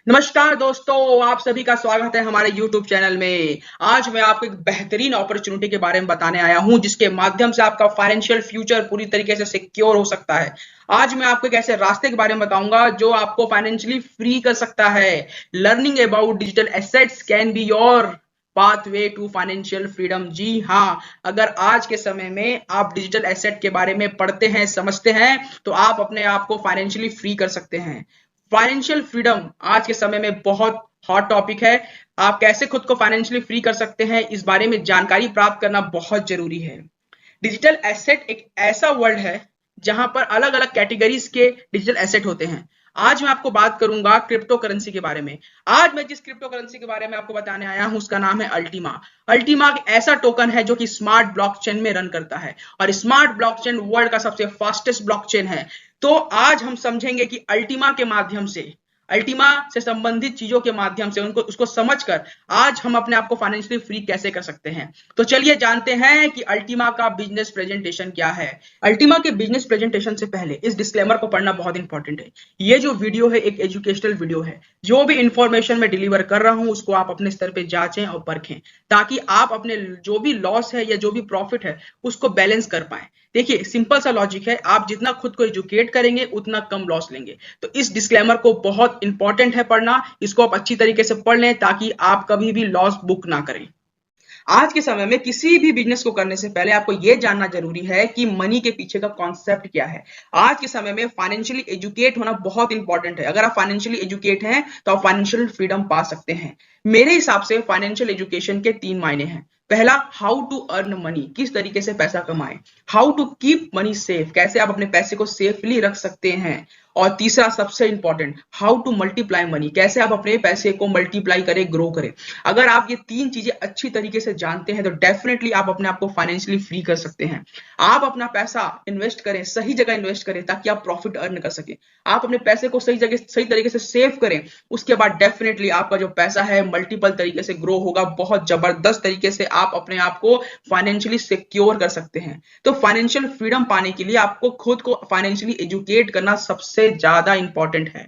नमस्कार दोस्तों, आप सभी का स्वागत है हमारे YouTube चैनल में। आज मैं आपको एक बेहतरीन अपॉर्चुनिटी के बारे में बताने आया हूं, जिसके माध्यम से आपका फाइनेंशियल फ्यूचर पूरी तरीके से सिक्योर हो सकता है। आज मैं आपको एक ऐसे रास्ते के बारे में बताऊंगा जो आपको फाइनेंशियली फ्री कर सकता है। Learning about digital assets can be your pathway to financial freedom. जी हाँ, अगर आज के समय में आप डिजिटल एसेट के बारे में पढ़ते हैं, समझते हैं, तो आप अपने आप को फाइनेंशियली फ्री कर सकते हैं। फाइनेंशियल फ्रीडम आज के समय में बहुत हॉट टॉपिक है। आप कैसे खुद को फाइनेंशियली फ्री कर सकते हैं, इस बारे में जानकारी प्राप्त करना बहुत जरूरी है। डिजिटल एसेट एक ऐसा वर्ड है जहां पर अलग अलग कैटेगरीज के डिजिटल एसेट होते हैं। आज मैं आपको बात करूंगा क्रिप्टो करेंसी के बारे में। आज मैं जिस क्रिप्टो करेंसी के बारे में आपको बताने आया हूं, उसका नाम है अल्टीमा। अल्टीमा एक ऐसा टोकन है जो कि स्मार्ट ब्लॉकचेन में रन करता है, और स्मार्ट ब्लॉकचेन वर्ल्ड का सबसे फास्टेस्ट ब्लॉकचेन है। तो आज हम समझेंगे कि अल्टीमा के माध्यम से, अल्टीमा से संबंधित चीजों के माध्यम से उनको उसको समझकर आज हम अपने आप को फाइनेंशियली फ्री कैसे कर सकते हैं। तो चलिए जानते हैं कि अल्टीमा का बिजनेस प्रेजेंटेशन क्या है। अल्टीमा के बिजनेस प्रेजेंटेशन से पहले इस डिस्क्लेमर को पढ़ना बहुत इंपॉर्टेंट है। ये जो वीडियो है एक एजुकेशनल वीडियो है। जो भी इंफॉर्मेशन मैं डिलीवर कर रहा हूं उसको आप अपने स्तर पे जांचें और परखें, ताकि आप अपने जो भी लॉस है या जो भी प्रॉफिट है उसको बैलेंस कर पाए। देखिए, सिंपल सा लॉजिक है, आप जितना खुद को एजुकेट करेंगे उतना कम लॉस लेंगे। तो इस डिस्क्लेमर को बहुत इंपॉर्टेंट है पढ़ना, इसको आप अच्छी तरीके से पढ़ लें ताकि आप कभी भी लॉस बुक ना करें। आज के समय में किसी भी बिजनेस को करने से पहले आपको यह जानना जरूरी है कि मनी के पीछे का कॉन्सेप्ट क्या है। आज के समय में फाइनेंशियली एजुकेट होना बहुत इंपॉर्टेंट है। अगर आप फाइनेंशियली एजुकेट हैं तो आप फाइनेंशियल फ्रीडम पा सकते हैं। मेरे हिसाब से फाइनेंशियल एजुकेशन के 3 मायने हैं। पहला, हाउ टू अर्न मनी, किस तरीके से पैसा कमाएं। How to keep money safe, कैसे आप अपने पैसे को सेफली रख सकते हैं। और तीसरा सबसे important, how to multiply money, कैसे आप अपने पैसे को मल्टीप्लाई करें, ग्रो करें। अगर आप ये 3 चीजें अच्छी तरीके से जानते हैं तो डेफिनेटली आप अपने आप को फाइनेंशियली फ्री कर सकते हैं। आप अपना पैसा इन्वेस्ट करें, सही जगह इन्वेस्ट करें ताकि आप प्रॉफिट अर्न कर सकें। आप अपने पैसे को सही जगह सही तरीके से सेव करें, उसके बाद डेफिनेटली आपका जो पैसा है मल्टीपल तरीके से ग्रो होगा। बहुत जबरदस्त तरीके से आप अपने आप को फाइनेंशियली सिक्योर कर सकते हैं। तो फाइनेंशियल फ्रीडम पाने के लिए आपको खुद को फाइनेंशियली एजुकेट करना सबसे ज्यादा इंपॉर्टेंट है।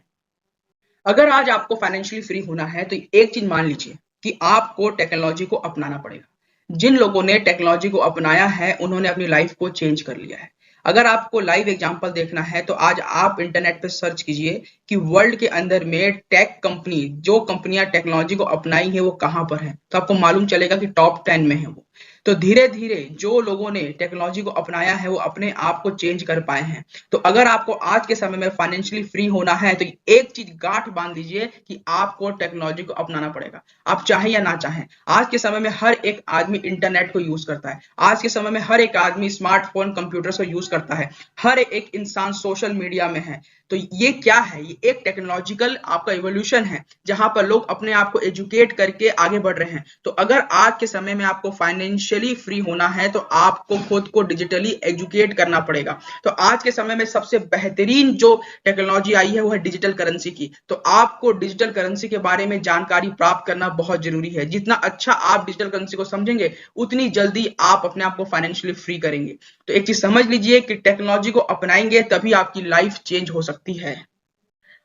अगर आज आपको फाइनेंशियली फ्री होना है तो एक चीज मान लीजिए कि आपको टेक्नोलॉजी को अपनाना पड़ेगा। जिन लोगों ने टेक्नोलॉजी को अपनाया है उन्होंने अपनी लाइफ को चेंज कर लिया है। अगर आपको लाइव एग्जांपल देखना है तो आज आप इंटरनेट पे सर्च कीजिए कि वर्ल्ड के अंदर में टेक कंपनी, जो कंपनियां टेक्नोलॉजी को अपनाई है वो कहां पर है, तो आपको मालूम चलेगा कि टॉप 10 में है वो। तो धीरे धीरे जो लोगों ने टेक्नोलॉजी को अपनाया है वो अपने आप को चेंज कर पाए हैं। तो अगर आपको आज के समय में फाइनेंशियली फ्री होना है तो एक चीज गांठ बांध लीजिए कि आपको टेक्नोलॉजी को अपनाना पड़ेगा, आप चाहें या ना चाहें। आज के समय में हर एक आदमी इंटरनेट को यूज करता है। आज के समय में हर एक आदमी स्मार्टफोन, कंप्यूटर को यूज करता है। हर एक इंसान सोशल मीडिया में है। तो ये क्या है? ये एक टेक्नोलॉजिकल आपका इवोल्यूशन है जहां पर लोग अपने आप को एजुकेट करके आगे बढ़ रहे हैं। तो अगर आज के समय में आपको फाइनेंशियली फ्री होना है तो आपको खुद को डिजिटली एजुकेट करना पड़ेगा। तो आज के समय में सबसे बेहतरीन जो टेक्नोलॉजी आई है वो है डिजिटल करेंसी की। तो आपको डिजिटल करेंसी के बारे में जानकारी प्राप्त करना बहुत जरूरी है। जितना अच्छा आप डिजिटल करेंसी को समझेंगे उतनी जल्दी आप अपने आप को फाइनेंशियली फ्री करेंगे। तो एक चीज समझ लीजिए कि टेक्नोलॉजी को अपनाएंगे तभी आपकी लाइफ चेंज हो सकती है।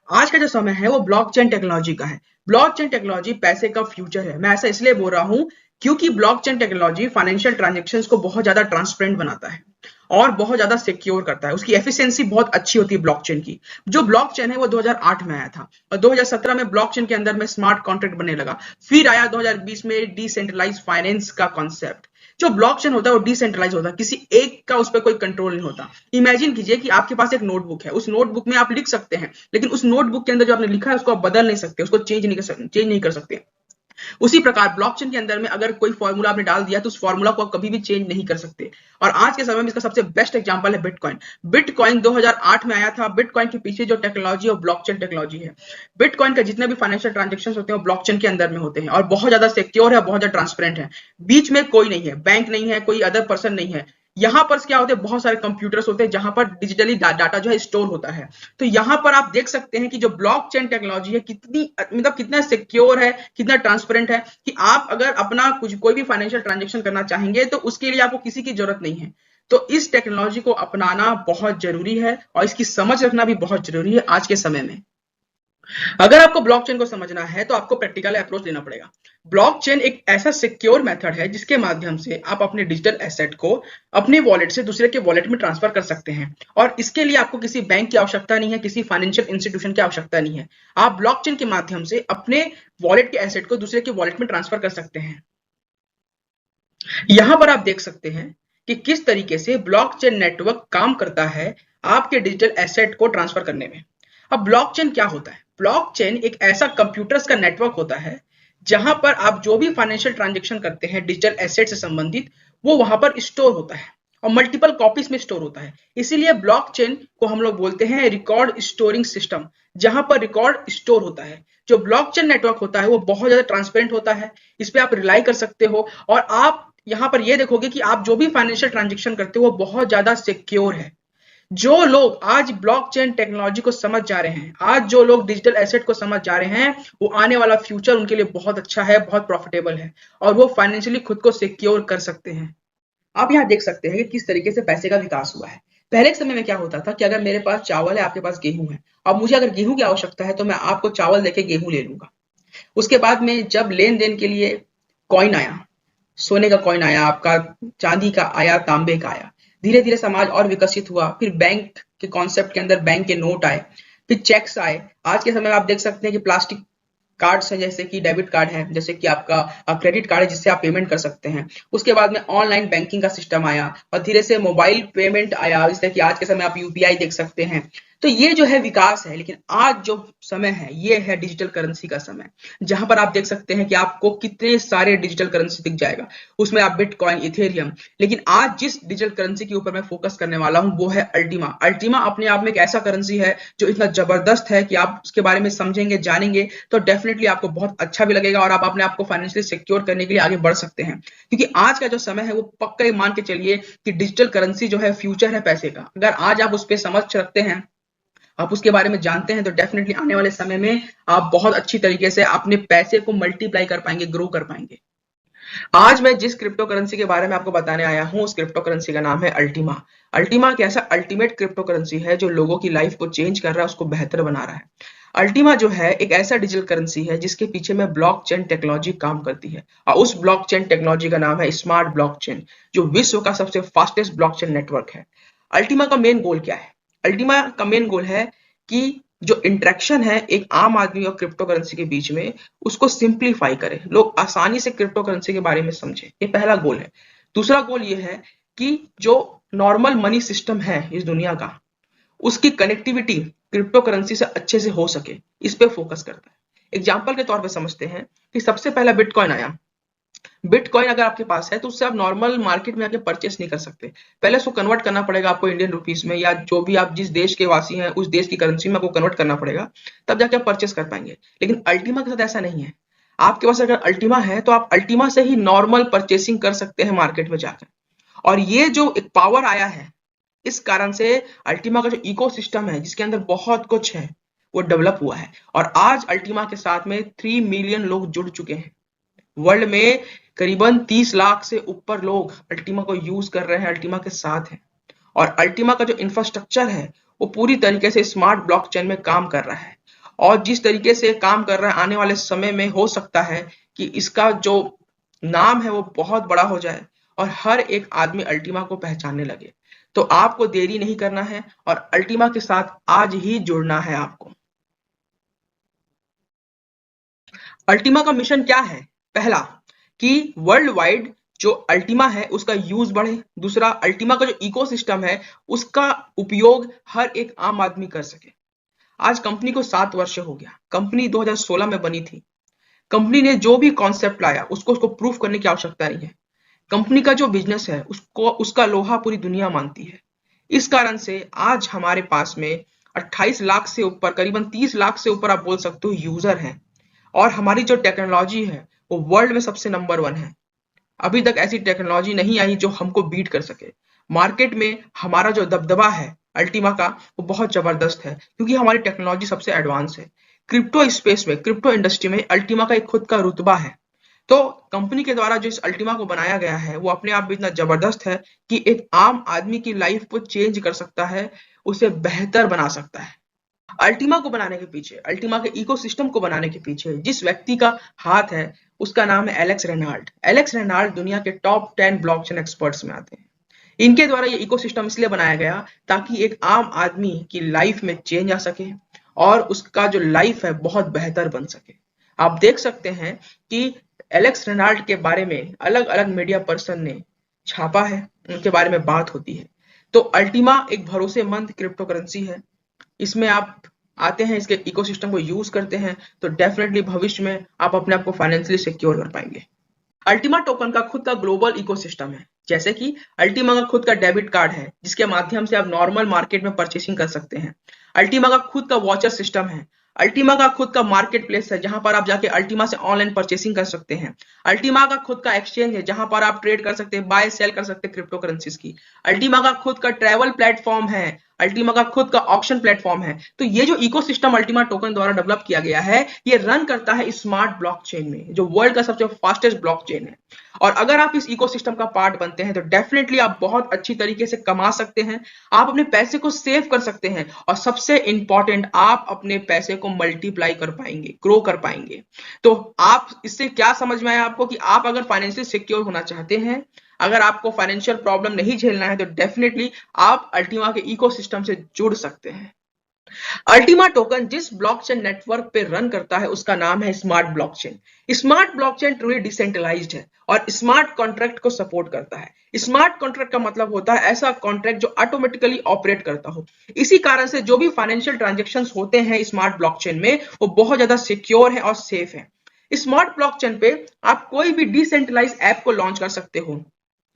आज का जो समय है वो ब्लॉकचेन टेक्नोलॉजी का है। ब्लॉकचेन टेक्नोलॉजी पैसे का फ्यूचर है। मैं ऐसा इसलिए बोल रहा हूं क्योंकि ब्लॉकचेन टेक्नोलॉजी फाइनेंशियल ट्रांजैक्शंस को बहुत ज्यादा ट्रांसपेरेंट बनाता है और बहुत ज्यादा सिक्योर करता है। उसकी एफिशिएंसी बहुत अच्छी होती है ब्लॉकचेन की। जो ब्लॉकचेन है वो 2008 में आया था और 2017 में ब्लॉकचेन के अंदर में स्मार्ट कॉन्ट्रैक्ट बनने लगा। फिर आया 2020 में डिसेंट्रलाइज्ड फाइनेंस का कॉन्सेप्ट। जो ब्लॉकचेन होता है वो डिसेंट्रलाइज होता है, किसी एक का उस पर कोई कंट्रोल नहीं होता। इमेजिन कीजिए कि आपके पास एक नोटबुक है, उस नोटबुक में आप लिख सकते हैं, लेकिन उस नोटबुक के अंदर जो आपने लिखा है उसको आप बदल नहीं सकते, उसको चेंज नहीं कर सकते। उसी प्रकार ब्लॉकचेन के अंदर में अगर कोई फॉर्मूला आपने डाल दिया तो उस फॉर्मूला को आप कभी भी चेंज नहीं कर सकते। और आज के समय में इसका सबसे बेस्ट एग्जांपल है बिटकॉइन। बिटकॉइन 2008 में आया था। बिटकॉइन के पीछे जो टेक्नोलॉजी और ब्लॉकचेन टेक्नोलॉजी है, बिटकॉइन का जितने भी फाइनेंशियल ट्रांजेक्शन होते हैं वो ब्लॉकचेन के अंदर में होते हैं और बहुत ज्यादा सिक्योर है, बहुत ज्यादा ट्रांसपेरेंट है। बीच में कोई नहीं है, बैंक नहीं है, कोई अदर पर्सन नहीं है। यहाँ पर क्या होते हैं, बहुत सारे कंप्यूटर्स होते हैं जहां पर डिजिटली डाटा जो है स्टोर होता है। तो यहाँ पर आप देख सकते हैं कि जो ब्लॉकचेन टेक्नोलॉजी है कितनी मतलब कितना सिक्योर है, कितना ट्रांसपेरेंट है कि आप अगर अपना कुछ कोई भी फाइनेंशियल ट्रांजेक्शन करना चाहेंगे तो उसके लिए आपको किसी की जरूरत नहीं है। तो इस टेक्नोलॉजी को अपनाना बहुत जरूरी है और इसकी समझ रखना भी बहुत जरूरी है आज के समय में। अगर आपको ब्लॉकचेन को समझना है तो आपको प्रैक्टिकल अप्रोच लेना पड़ेगा। ब्लॉकचेन एक ऐसा सिक्योर मेथड है जिसके माध्यम से आप अपने डिजिटल एसेट को अपने वॉलेट से दूसरे के वॉलेट में ट्रांसफर कर सकते हैं, और इसके लिए आपको किसी बैंक की आवश्यकता नहीं है, किसी फाइनेंशियल इंस्टीट्यूशन की आवश्यकता नहीं है। आप ब्लॉकचेन के माध्यम से अपने वॉलेट के एसेट को दूसरे के वॉलेट में ट्रांसफर कर सकते हैं। यहां पर आप देख सकते हैं कि किस तरीके से ब्लॉकचेन नेटवर्क काम करता है आपके डिजिटल एसेट को ट्रांसफर करने में। अब ब्लॉकचेन क्या होता है? ब्लॉकचेन एक ऐसा कंप्यूटर्स का नेटवर्क होता है जहां पर आप जो भी फाइनेंशियल ट्रांजेक्शन करते हैं डिजिटल एसेट से संबंधित, वो वहां पर स्टोर होता है और मल्टीपल कॉपीज में स्टोर होता है। इसीलिए ब्लॉकचेन को हम लोग बोलते हैं रिकॉर्ड स्टोरिंग सिस्टम, जहां पर रिकॉर्ड स्टोर होता है। जो ब्लॉकचेन नेटवर्क होता है वो बहुत ज्यादा ट्रांसपेरेंट होता है, इस पे आप रिलाई कर सकते हो, और आप यहां पर ये देखोगे कि आप जो भी फाइनेंशियल ट्रांजेक्शन करते हो वो बहुत ज्यादा सिक्योर है। जो लोग आज ब्लॉकचेन टेक्नोलॉजी को समझ जा रहे हैं, आज जो लोग डिजिटल एसेट को समझ जा रहे हैं, वो आने वाला फ्यूचर उनके लिए बहुत अच्छा है, बहुत प्रॉफिटेबल है, और वो फाइनेंशियली खुद को सिक्योर कर सकते हैं। आप यहाँ देख सकते हैं कि किस तरीके से पैसे का विकास हुआ है। पहले के समय में क्या होता था कि अगर मेरे पास चावल है, आपके पास गेहूं है, अब मुझे अगर गेहूं की आवश्यकता है तो मैं आपको चावल देके गेहूं ले लूंगा। उसके बाद में जब लेन देन के लिए कॉइन आया, सोने का कॉइन आया, आपका चांदी का आया, तांबे का आया, धीरे धीरे समाज और विकसित हुआ। फिर बैंक के कॉन्सेप्ट के अंदर बैंक के नोट आए, फिर चेक्स आए। आज के समय में आप देख सकते हैं कि प्लास्टिक कार्ड्स हैं, जैसे कि डेबिट कार्ड है, जैसे कि आपका क्रेडिट कार्ड है जिससे आप पेमेंट कर सकते हैं। उसके बाद में ऑनलाइन बैंकिंग का सिस्टम आया और धीरे से मोबाइल पेमेंट आया, जैसे कि आज के समय आप यूपीआई देख सकते हैं। तो ये जो है विकास है, लेकिन आज जो समय है ये है डिजिटल करेंसी का समय, जहां पर आप देख सकते हैं कि आपको कितने सारे डिजिटल करेंसी दिख जाएगा, उसमें आप बिटकॉइन, इथेरियम। लेकिन आज जिस डिजिटल करेंसी के ऊपर मैं फोकस करने वाला हूं वो है अल्टीमा। अल्टीमा अपने आप में एक ऐसा करेंसी है जो इतना जबरदस्त है कि आप उसके बारे में समझेंगे, जानेंगे तो डेफिनेटली आपको बहुत अच्छा भी लगेगा और आप अपने आप को फाइनेंशियली सिक्योर करने के लिए आगे बढ़ सकते हैं। क्योंकि आज का जो समय है वो पक्का ही मान के चलिए कि डिजिटल करेंसी जो है फ्यूचर है पैसे का। अगर आज आप उस पर समझ रखते हैं, आप उसके बारे में जानते हैं, तो डेफिनेटली आने वाले समय में आप बहुत अच्छी तरीके से अपने पैसे को मल्टीप्लाई कर पाएंगे, ग्रो कर पाएंगे। आज मैं जिस क्रिप्टो करेंसी के बारे में आपको बताने आया हूं उस क्रिप्टो करेंसी का नाम है अल्टीमा। अल्टीमा एक ऐसा अल्टीमेट क्रिप्टो करेंसी है जो लोगों की लाइफ को चेंज कर रहा है, उसको बेहतर बना रहा है। अल्टीमा जो है एक ऐसा डिजिटल करेंसी है जिसके पीछे में ब्लॉकचेन टेक्नोलॉजी काम करती है, और उस ब्लॉकचेन टेक्नोलॉजी का नाम है स्मार्ट ब्लॉकचेन, जो विश्व का सबसे फास्टेस्ट ब्लॉकचेन नेटवर्क है। अल्टीमा का मेन गोल क्या है? अल्टीमा का मेन गोल है कि जो इंटरेक्शन है एक आम आदमी और क्रिप्टो करेंसी के बीच में, उसको सिंप्लीफाई करे, लोग आसानी से क्रिप्टो करेंसी के बारे में समझे। ये पहला गोल है। दूसरा गोल ये है कि जो नॉर्मल मनी सिस्टम है इस दुनिया का, उसकी कनेक्टिविटी क्रिप्टो करेंसी से अच्छे से हो सके, इस पे फोकस करता है। एग्जाम्पल के तौर पे समझते हैं कि सबसे पहला बिटकॉइन आया। बिटकॉइन अगर आपके पास है तो उससे आप नॉर्मल मार्केट में आके परचेस नहीं कर सकते, पहले उसको कन्वर्ट करना पड़ेगा आपको इंडियन रुपीस में, या जो भी आप जिस देश के वासी हैं उस देश की करेंसी में आपको कन्वर्ट करना पड़ेगा, तब जाके आप परचेस कर पाएंगे। लेकिन अल्टीमा के साथ ऐसा नहीं है। आपके पास अगर अल्टीमा है तो आप अल्टीमा से ही नॉर्मल परचेसिंग कर सकते हैं मार्केट में जाकर। और ये जो एक पावर आया है, इस कारण से अल्टीमा का जो इकोसिस्टम है जिसके अंदर बहुत कुछ है वो डेवलप हुआ है, और आज अल्टीमा के साथ में 3 मिलियन लोग जुड़ चुके हैं। वर्ल्ड में करीबन 30 लाख से ऊपर लोग अल्टीमा को यूज कर रहे हैं, अल्टीमा के साथ हैं। और अल्टीमा का जो इंफ्रास्ट्रक्चर है वो पूरी तरीके से स्मार्ट ब्लॉकचेन में काम कर रहा है, और जिस तरीके से काम कर रहा है आने वाले समय में हो सकता है कि इसका जो नाम है वो बहुत बड़ा हो जाए और हर एक आदमी अल्टीमा को पहचानने लगे। तो आपको देरी नहीं करना है और अल्टीमा के साथ आज ही जुड़ना है आपको। अल्टीमा का मिशन क्या है? पहला, कि वर्ल्ड वाइड जो अल्टीमा है उसका यूज बढ़े। दूसरा, अल्टीमा का जो इकोसिस्टम है उसका उपयोग हर एक आम आदमी कर सके। आज कंपनी को 7 वर्ष हो गया, कंपनी 2016 में बनी थी। कंपनी ने जो भी कॉन्सेप्ट लाया उसको उसको प्रूफ करने की आवश्यकता नहीं है। कंपनी का जो बिजनेस है उसको उसका लोहा पूरी दुनिया मानती है। इस कारण से आज हमारे पास में 28 लाख से ऊपर, करीबन 30 लाख से ऊपर आप बोल सकते हो यूजर हैं, और हमारी जो टेक्नोलॉजी है वो वर्ल्ड में सबसे नंबर 1 है। अभी तक ऐसी टेक्नोलॉजी नहीं आई जो हमको बीट कर सके। मार्केट में हमारा जो दबदबा है अल्टीमा का वो बहुत जबरदस्त है, क्योंकि हमारी टेक्नोलॉजी सबसे एडवांस है। क्रिप्टो स्पेस में, क्रिप्टो इंडस्ट्री में अल्टीमा का एक खुद का रुतबा है। तो कंपनी के द्वारा जो इस अल्टीमा को बनाया गया है वो अपने आप में इतना जबरदस्त है कि एक आम आदमी की लाइफ को चेंज कर सकता है, उसे बेहतर बना सकता है। अल्टीमा को बनाने के पीछे, अल्टीमा के इकोसिस्टम को बनाने के पीछे जिस व्यक्ति का हाथ है उसका नाम है एलेक्स रेनाल्ड। एलेक्स रेनाल्ड दुनिया के टॉप 10 ब्लॉकचेन एक्सपर्ट्स में आते हैं। इनके द्वारा ये इकोसिस्टम इसलिए बनाया गया ताकि एक आम आदमी की लाइफ में चेंज आ सके और उसका जो लाइफ है बहुत बेहतर बन सके। आप देख सकते हैं कि एलेक्स रेनाल्ड के बारे में अलग अलग मीडिया पर्सन ने छापा है, उनके बारे में बात होती है। तो अल्टीमा एक भरोसेमंद क्रिप्टो करेंसी है। इसमें आप आते हैं, इसके इकोसिस्टम को यूज करते हैं तो डेफिनेटली भविष्य में आप अपने आप को फाइनेंशियली सिक्योर कर पाएंगे। अल्टीमा टोकन का खुद का ग्लोबल इकोसिस्टम है, जैसे कि अल्टीमा का खुद का डेबिट कार्ड है जिसके माध्यम से आप नॉर्मल मार्केट में परचेसिंग कर सकते हैं। अल्टीमा का खुद का वॉचर सिस्टम है। अल्टीमा का खुद का मार्केट प्लेस है जहां पर आप जाके अल्टीमा से ऑनलाइन परचेसिंग कर सकते हैं। अल्टीमा का खुद का एक्सचेंज है जहां पर आप ट्रेड कर सकते हैं, बाय सेल कर सकते हैं क्रिप्टो करेंसीज की। अल्टीमा का खुद का ट्रैवल प्लेटफॉर्म है। अल्टीमा का खुद का ऑक्शन प्लेटफॉर्म है। तो ये जो इकोसिस्टम अल्टीमा टोकन द्वारा डेवलप किया गया है ये रन करता है स्मार्ट ब्लॉकचेन में, जो वर्ल्ड का सबसे फास्टेस्ट ब्लॉकचेन है। और अगर आप इस इकोसिस्टम का पार्ट बनते हैं तो डेफिनेटली आप बहुत अच्छी तरीके से कमा सकते हैं, आप अपने पैसे को सेव कर सकते हैं और सबसे इंपॉर्टेंट आप अपने पैसे को मल्टीप्लाई कर पाएंगे, ग्रो कर पाएंगे। तो आप इससे क्या समझ में आया आपको कि आप अगर फाइनेंशियल सिक्योर होना चाहते हैं, अगर आपको फाइनेंशियल प्रॉब्लम नहीं झेलना है तो डेफिनेटली आप अल्टीमा के इकोसिस्टम से जुड़ सकते हैं। अल्टीमा टोकन जिस ब्लॉकचेन नेटवर्क पे रन करता है उसका नाम है smart blockchain. Smart blockchain truly decentralised है और स्मार्ट कॉन्ट्रैक्ट को सपोर्ट करता है। स्मार्ट कॉन्ट्रैक्ट का मतलब होता है ऐसा कॉन्ट्रैक्ट जो ऑटोमेटिकली ऑपरेट करता हो। इसी कारण से जो भी फाइनेंशियल ट्रांजैक्शंस होते हैं स्मार्ट ब्लॉकचेन में वो बहुत ज्यादा सिक्योर है और सेफ है। स्मार्ट ब्लॉकचेन पे आप कोई भी डिसेंट्रलाइज ऐप को लॉन्च कर सकते हो,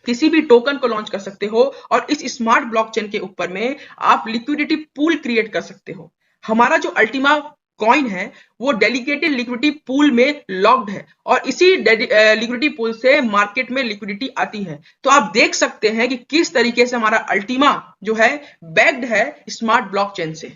किसी भी टोकन को लॉन्च कर सकते हो और इस स्मार्ट ब्लॉकचेन के ऊपर में आप लिक्विडिटी पूल क्रिएट कर सकते हो। हमारा जो अल्टीमा कॉइन है वो डेडिकेटेड लिक्विडिटी पूल में लॉक्ड है और इसी लिक्विडिटी पूल से मार्केट में लिक्विडिटी आती है। तो आप देख सकते हैं कि किस तरीके से हमारा अल्टीमा जो है बैक्ड है स्मार्ट ब्लॉकचेन से।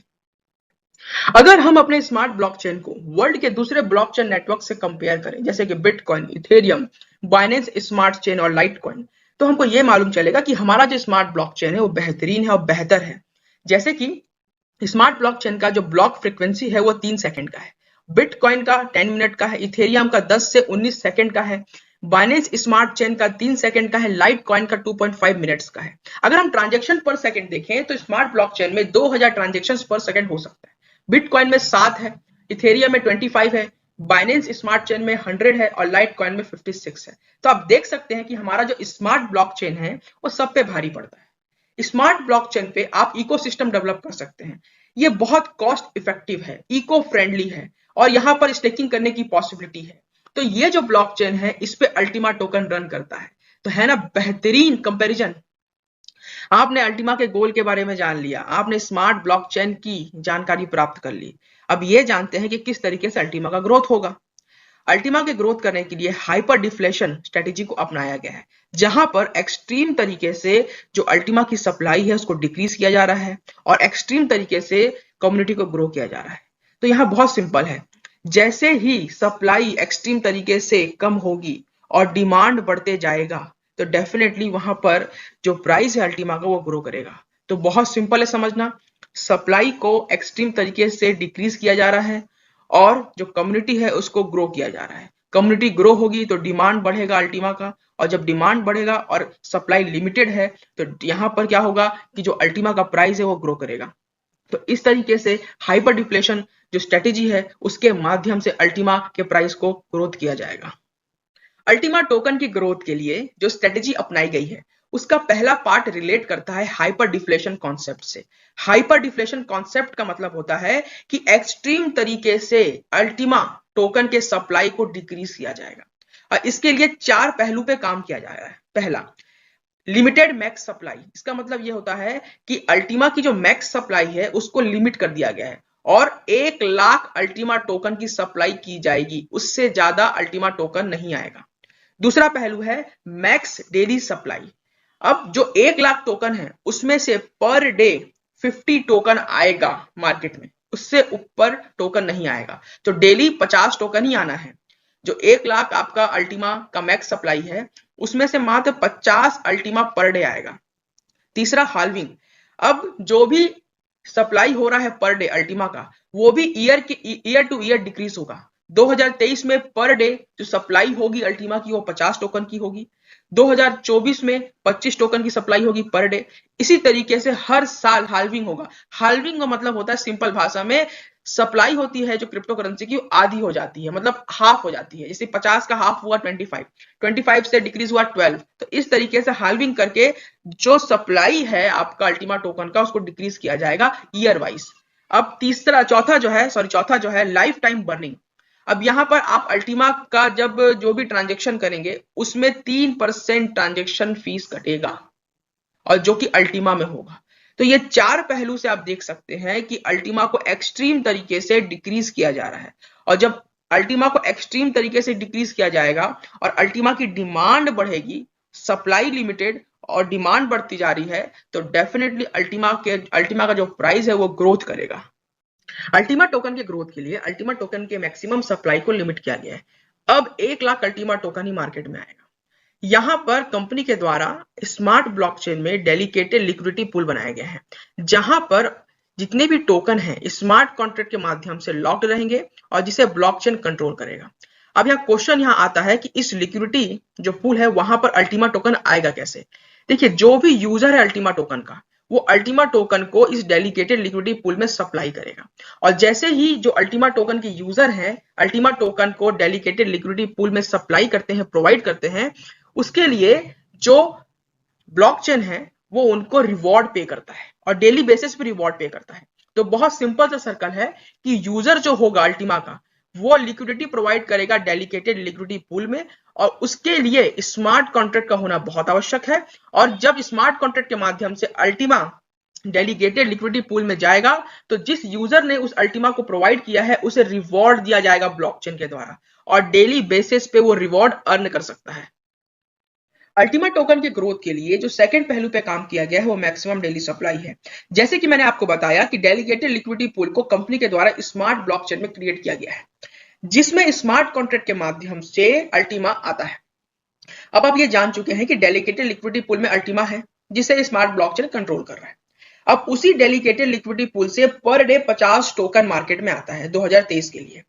अगर हम अपने स्मार्ट ब्लॉकचेन को वर्ल्ड के दूसरे ब्लॉकचेन नेटवर्क से कंपेयर करें, जैसे कि bitcoin, Ethereum, Binance smart chain और लाइटकॉइन, तो हमको यह मालूम चलेगा कि हमारा जो स्मार्ट ब्लॉकचेन है वो बेहतरीन है और बेहतर है। जैसे कि स्मार्ट ब्लॉकचेन का जो ब्लॉक फ्रीक्वेंसी है वो 3 सेकंड का है, बिटकॉइन का 10 मिनट का है, इथेरियम का 10 से 19 सेकंड का है, बाइनेंस स्मार्ट चेन का 3 सेकंड का है, लाइट कॉइन का 2.5 मिनट्स का है। अगर हम ट्रांजेक्शन पर सेकंड देखें तो स्मार्ट ब्लॉकचेन में 2000 ट्रांजेक्शन पर सेकंड हो सकता है, बिटकॉइन में 7 है, इथेरियम में 25 है, बाइनेंस स्मार्ट चेन में 100 है और लाइट कॉइन में 56 है। तो आप देख सकते हैं कि हमारा जो स्मार्ट ब्लॉकचेन है वो सब पे भारी पड़ता है। स्मार्ट ब्लॉकचेन पे आप इकोसिस्टम डेवलप कर सकते हैं। ये बहुत कॉस्ट इफेक्टिव है, इको फ्रेंडली है और यहाँ पर स्टेकिंग करने की पॉसिबिलिटी है। तो ये जो ब्लॉकचेन है इस पे अल्टीमा टोकन रन करता है। तो है ना बेहतरीन कंपैरिजन। आपने अल्टीमा के गोल के बारे में जान लिया, आपने स्मार्ट ब्लॉकचेन की जानकारी प्राप्त कर ली। अब ये जानते हैं कि किस तरीके से अल्टीमा का ग्रोथ होगा। अल्टीमा के ग्रोथ करने के लिए हाइपर डिफ्लेशन स्ट्रेटेजी को अपनाया गया है, जहां पर एक्सट्रीम तरीके से जो अल्टीमा की सप्लाई है उसको डिक्रीज किया जा रहा है और एक्सट्रीम तरीके से कम्युनिटी को ग्रो किया जा रहा है। तो यहाँ बहुत सिंपल है, जैसे ही सप्लाई एक्सट्रीम तरीके से कम होगी और डिमांड बढ़ते जाएगा तो डेफिनेटली वहां पर जो प्राइस है अल्टीमा का वो ग्रो करेगा। तो बहुत सिंपल है समझना, सप्लाई को एक्सट्रीम तरीके से डिक्रीज किया जा रहा है और जो कम्युनिटी है उसको ग्रो किया जा रहा है। कम्युनिटी ग्रो होगी तो डिमांड बढ़ेगा अल्टीमा का, और जब डिमांड बढ़ेगा और सप्लाई लिमिटेड है तो यहाँ पर क्या होगा कि जो अल्टीमा का प्राइस है वो ग्रो करेगा। तो इस तरीके से हाइपर डिफ्लेशन जो स्ट्रेटेजी है उसके माध्यम से अल्टीमा के प्राइस को ग्रोथ किया जाएगा। अल्टीमा टोकन की ग्रोथ के लिए जो स्ट्रेटेजी अपनाई गई है उसका पहला पार्ट रिलेट करता है हाइपर डिफ्लेशन कॉन्सेप्ट से। हाइपर डिफ्लेशन कॉन्सेप्ट का मतलब होता है कि एक्सट्रीम तरीके से अल्टीमा टोकन के सप्लाई को डिक्रीज किया जाएगा और इसके लिए 4 पहलू पे काम किया जा रहा है। पहला, लिमिटेड मैक्स सप्लाई। इसका मतलब यह होता है कि अल्टीमा की जो मैक्स सप्लाई है उसको लिमिट कर दिया गया है और 1 लाख अल्टीमा टोकन की सप्लाई की जाएगी, उससे ज्यादा अल्टीमा टोकन नहीं आएगा। दूसरा पहलू है मैक्स डेली सप्लाई। अब जो 1 लाख टोकन है उसमें से पर डे 50 टोकन आएगा मार्केट में, उससे ऊपर टोकन नहीं आएगा। तो डेली 50 टोकन ही आना है। जो 1 लाख आपका अल्टीमा का मैक्स सप्लाई है उसमें से मात्र 50 अल्टीमा पर डे आएगा। तीसरा, हाल्विंग। अब जो भी सप्लाई हो रहा है पर डे अल्टीमा का, वो भी ईयर टू ईयर डिक्रीज होगा। 2023 में पर डे जो सप्लाई होगी अल्टीमा की वो 50 टोकन की होगी, 2024 में 25 टोकन की सप्लाई होगी पर डे। इसी तरीके से हर साल हाल्विंग होगा। हाल्विंग का मतलब होता है सिंपल भाषा में, सप्लाई होती है जो क्रिप्टो करेंसी की आधी हो जाती है, मतलब हाफ हो जाती है। जैसे 50 का हाफ हुआ 25, 25 से डिक्रीज हुआ 12। तो इस तरीके से हाल्विंग करके जो सप्लाई है आपका अल्टीमा टोकन का उसको डिक्रीज किया जाएगा ईयर वाइज। अब चौथा जो है लाइफ टाइम बर्निंग। अब यहां पर आप अल्टीमा का जब जो भी ट्रांजेक्शन करेंगे उसमें 3% ट्रांजेक्शन फीस कटेगा, और जो कि अल्टीमा में होगा। तो ये चार पहलू से आप देख सकते हैं कि अल्टीमा को एक्सट्रीम तरीके से डिक्रीज किया जा रहा है। और जब अल्टीमा को एक्सट्रीम तरीके से डिक्रीज किया जाएगा और अल्टीमा की डिमांड बढ़ेगी, सप्लाई लिमिटेड और डिमांड बढ़ती जा रही है, तो डेफिनेटली अल्टीमा का जो प्राइस है वो ग्रोथ करेगा। अल्टीमा टोकन के ग्रोथ के लिए अल्टीमा टोकन के मैक्सिमम सप्लाई को लिमिट किया गया है। अब 1 लाख अल्टीमा टोकन ही मार्केट में आएगा। यहां पर कंपनी के द्वारा स्मार्ट ब्लॉकचेन में डेडिकेटेड लिक्विडिटी पूल बनाए गए हैं, जहां पर जितने भी टोकन हैं स्मार्ट कॉन्ट्रैक्ट के माध्यम से लॉक्ड रहेंगे और जिसे ब्लॉकचेन कंट्रोल करेगा। अब यहाँ क्वेश्चन यहाँ आता है कि इस लिक्विडिटी जो पूल है वहां पर अल्टीमा टोकन आएगा कैसे। देखिए, जो भी यूजर है अल्टीमा टोकन का, वो अल्टीमा टोकन को इस डेडिकेटेड लिक्विडिटी पूल में सप्लाई करेगा। और जैसे ही जो अल्टीमा टोकन के यूजर हैं अल्टीमा टोकन को डेडिकेटेड लिक्विडिटी पूल में सप्लाई करते हैं, प्रोवाइड करते हैं, उसके लिए जो ब्लॉकचेन है वो उनको रिवॉर्ड पे करता है और डेली बेसिस पे रिवॉर्ड पे करता है। तो बहुत सिंपल सा सर्कल है कि यूजर जो होगा अल्टीमा का वो लिक्विडिटी प्रोवाइड करेगा डेडिकेटेड लिक्विडिटी पूल में, और उसके लिए स्मार्ट कॉन्ट्रैक्ट का होना बहुत आवश्यक है। और जब स्मार्ट कॉन्ट्रैक्ट के माध्यम से अल्टीमा डेडिकेटेड लिक्विडिटी पूल में जाएगा तो जिस यूजर ने उस अल्टीमा को प्रोवाइड किया है उसे रिवॉर्ड दिया जाएगा ब्लॉकचेन के द्वारा, और डेली बेसिस पे वो रिवॉर्ड अर्न कर सकता है। अल्टीमा टोकन के ग्रोथ के लिए जो सेकंड पहलू पे काम किया गया है वो मैक्सिमम डेली सप्लाई है। जैसे कि मैंने आपको बताया कि डेलीगेटेड लिक्विडिटी पूल को कंपनी के द्वारा स्मार्ट ब्लॉकचेन में क्रिएट किया गया है, जिसमें स्मार्ट कॉन्ट्रैक्ट के माध्यम से अल्टीमा आता है। अब आप ये जान चुके हैं कि डेलीगेटेड लिक्विडिटी पूल में अल्टीमा है जिसे स्मार्ट ब्लॉकचेन कंट्रोल कर रहा है। अब उसी डेलीगेटेड लिक्विडिटी पूल से पर डे 50 टोकन मार्केट में आता है 2023 के लिए।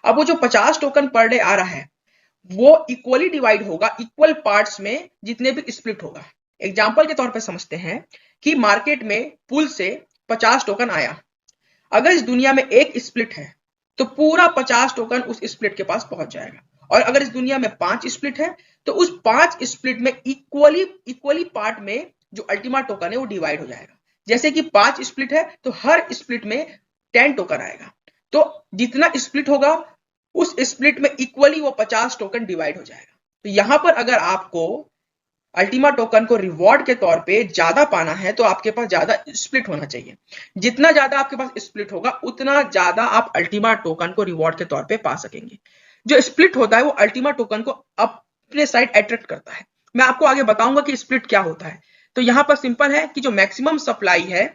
अब वो जो 50 टोकन पर डे आ रहा है वो इक्वली डिवाइड होगा इक्वल पार्ट्स में, जितने भी स्प्लिट होगा। एग्जांपल के तौर पे समझते हैं कि मार्केट में पूल से 50 टोकन आया, अगर इस दुनिया में एक स्प्लिट है तो पूरा 50 टोकन उस स्प्लिट के पास पहुंच जाएगा। और अगर इस दुनिया में 5 स्प्लिट है तो उस 5 स्प्लिट में इक्वली पार्ट में जो अल्टीमा टोकन है वो डिवाइड हो जाएगा। जैसे कि 5 स्प्लिट है तो हर स्प्लिट में 10 टोकन आएगा, तो जितना स्प्लिट होगा उस स्प्लिट में इक्वली वो 50 टोकन डिवाइड हो जाएगा। तो यहां पर अगर आपको अल्टीमा टोकन को रिवॉर्ड के तौर पे ज्यादा पाना है तो आपके पास ज्यादा स्प्लिट होना चाहिए। जितना ज्यादा आपके पास स्प्लिट होगा उतना ज्यादा आप अल्टीमा टोकन को रिवॉर्ड के तौर पे पा सकेंगे। जो स्प्लिट होता है वो अल्टीमा टोकन को अपने साइड अट्रैक्ट करता है। मैं आपको आगे बताऊंगा कि स्प्लिट क्या होता है। तो यहां पर सिंपल है कि जो मैक्सिमम सप्लाई है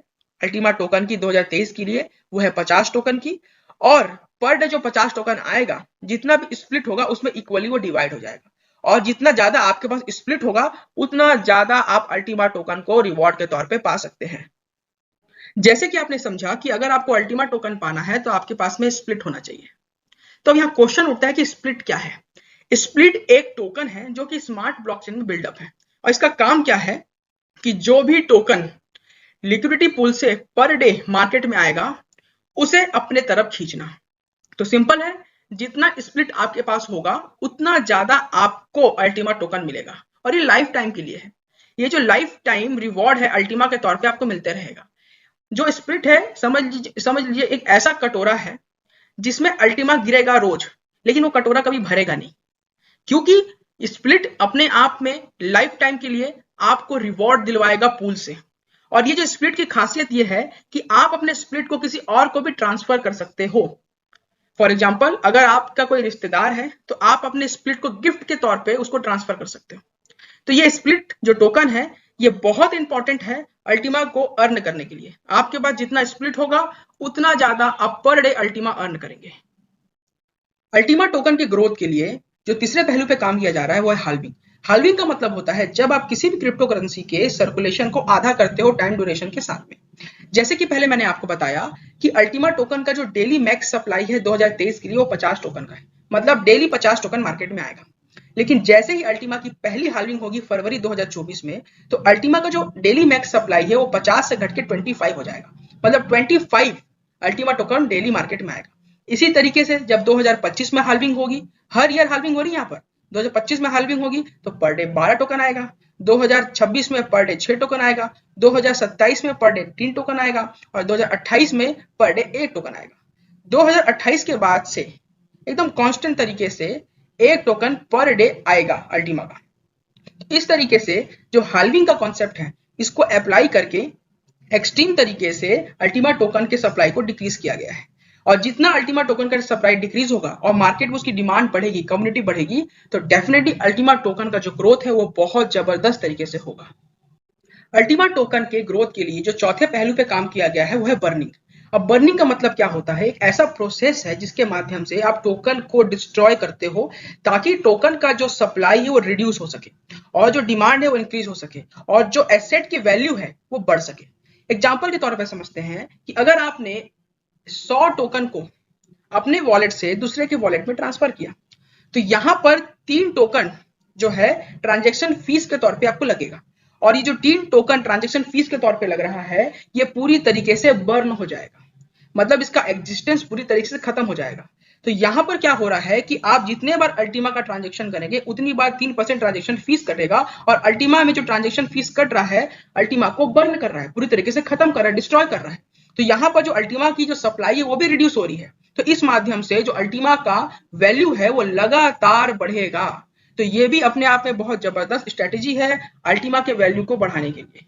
अल्टीमा टोकन की 2023 के लिए वो है 50 टोकन की, और पर डे जो 50 टोकन आएगा जितना भी स्प्लिट होगा उसमें इक्वली वो डिवाइड हो जाएगा, और जितना ज्यादा आपके पास स्प्लिट होगा उतना ज्यादा आप अल्टीमा टोकन को रिवॉर्ड के तौर पे पा सकते हैं। जैसे कि आपने समझा कि अगर आपको अल्टीमा टोकन पाना है तो आपके पास में स्प्लिट होना चाहिए। तो अब यहाँ क्वेश्चन उठता है कि स्प्लिट क्या है। स्प्लिट एक टोकन है जो कि स्मार्ट ब्लॉकचेन में बिल्डअप है, और इसका काम क्या है कि जो भी टोकन लिक्विडिटी पूल से पर डे मार्केट में आएगा उसे अपने तरफ खींचना। तो सिंपल है, जितना स्प्लिट आपके पास होगा उतना ज्यादा आपको अल्टीमा टोकन मिलेगा, और ये लाइफ टाइम के लिए है। ये जो लाइफ टाइम रिवॉर्ड है अल्टीमा के तौर पे आपको मिलते रहेगा। जो स्प्लिट है समझ लीजिए एक ऐसा कटोरा है जिसमें अल्टीमा गिरेगा रोज, लेकिन वो कटोरा कभी भरेगा नहीं, क्योंकि स्प्लिट अपने आप में लाइफ टाइम के लिए आपको रिवॉर्ड दिलवाएगा पूल से। और ये जो स्प्लिट की खासियत ये है कि आप अपने स्प्लिट को किसी और को भी ट्रांसफर कर सकते हो। फॉर एग्जाम्पल, अगर आपका कोई रिश्तेदार है तो आप अपने स्प्लिट को गिफ्ट के तौर पे उसको ट्रांसफर कर सकते हो। तो ये स्प्लिट जो टोकन है ये बहुत इंपॉर्टेंट है अल्टीमा को अर्न करने के लिए। आपके पास जितना स्प्लिट होगा उतना ज्यादा आप पर डे अल्टीमा अर्न करेंगे। अल्टीमा टोकन की ग्रोथ के लिए जो तीसरे पहलू पे काम किया जा रहा है वो है हाल्विंग। हाल्विंग का मतलब होता है जब आप किसी भी क्रिप्टो करेंसी के सर्कुलेशन को आधा करते हो टाइम ड्यूरेशन के साथ में। जैसे कि पहले मैंने आपको बताया कि अल्टीमा टोकन का जो डेली मैक्स सप्लाई है 2023 के लिए वो 50 टोकन का है, मतलब डेली 50 टोकन मार्केट में आएगा। लेकिन जैसे ही अल्टीमा की पहली हाल्विंग होगी फरवरी 2024 में, तो अल्टीमा का जो डेली मैक्स सप्लाई है वो 50 से घट के 25 हो जाएगा, मतलब 25 अल्टीमा टोकन डेली मार्केट में आएगा। इसी तरीके से जब 2025 में हाल्विंग होगी, हर ईयर हाल्विंग हो रही है यहाँ पर, 2025 में हाल्विंग होगी तो पर डे 12 टोकन आएगा, 2026 में पर डे 6 टोकन आएगा, 2027 में पर डे 3 टोकन आएगा और 2028 में पर डे 1 टोकन आएगा। 2028 के बाद से एकदम कांस्टेंट तरीके से 1 टोकन पर डे आएगा अल्टीमा का। इस तरीके से जो हाल्विंग का कॉन्सेप्ट है इसको अप्लाई करके एक्सट्रीम तरीके से अल्टीमा टोकन के सप्लाई को डिक्रीज किया गया है। और जितना अल्टीमा टोकन का सप्लाई डिक्रीज होगा और मार्केट में उसकी डिमांड बढ़ेगी, कम्युनिटी बढ़ेगी, तो डेफिनेटली अल्टीमा टोकन का जो ग्रोथ है वो बहुत जबरदस्त तरीके से होगा। अल्टीमा टोकन के ग्रोथ के लिए जो चौथे पहलू पे काम किया गया है वो है बर्निंग। अब बर्निंग का मतलब क्या होता है? एक ऐसा प्रोसेस है जिसके माध्यम से आप टोकन को डिस्ट्रॉय करते हो ताकि टोकन का जो सप्लाई है वो रिड्यूस हो सके और जो डिमांड है वो इंक्रीज हो सके और जो एसेट की वैल्यू है वो बढ़ सके। एग्जाम्पल के तौर पर समझते हैं कि अगर आपने 100 टोकन को अपने वॉलेट से दूसरे के वॉलेट में ट्रांसफर किया, तो यहां पर 3 टोकन जो है ट्रांजैक्शन फीस के तौर पे आपको लगेगा और ये जो 3 टोकन ट्रांजैक्शन फीस के तौर पे लग रहा है ये पूरी तरीके से बर्न हो जाएगा, मतलब इसका एग्जिस्टेंस पूरी तरीके से खत्म हो जाएगा। तो यहां पर क्या हो रहा है कि आप जितने बार अल्टीमा का ट्रांजैक्शन करेंगे उतनी बार 3% ट्रांजैक्शन फीस कटेगा और अल्टीमा में जो ट्रांजैक्शन फीस कट रहा है अल्टीमा को बर्न कर रहा है, पूरी तरीके से खत्म कर रहा है, डिस्ट्रॉय कर रहा है। तो यहाँ पर जो अल्टीमा की जो सप्लाई है वो भी रिड्यूस हो रही है, तो इस माध्यम से जो अल्टीमा का वैल्यू है वो लगातार बढ़ेगा। तो ये भी अपने आप में बहुत जबरदस्त स्ट्रेटेजी है अल्टीमा के वैल्यू को बढ़ाने के लिए।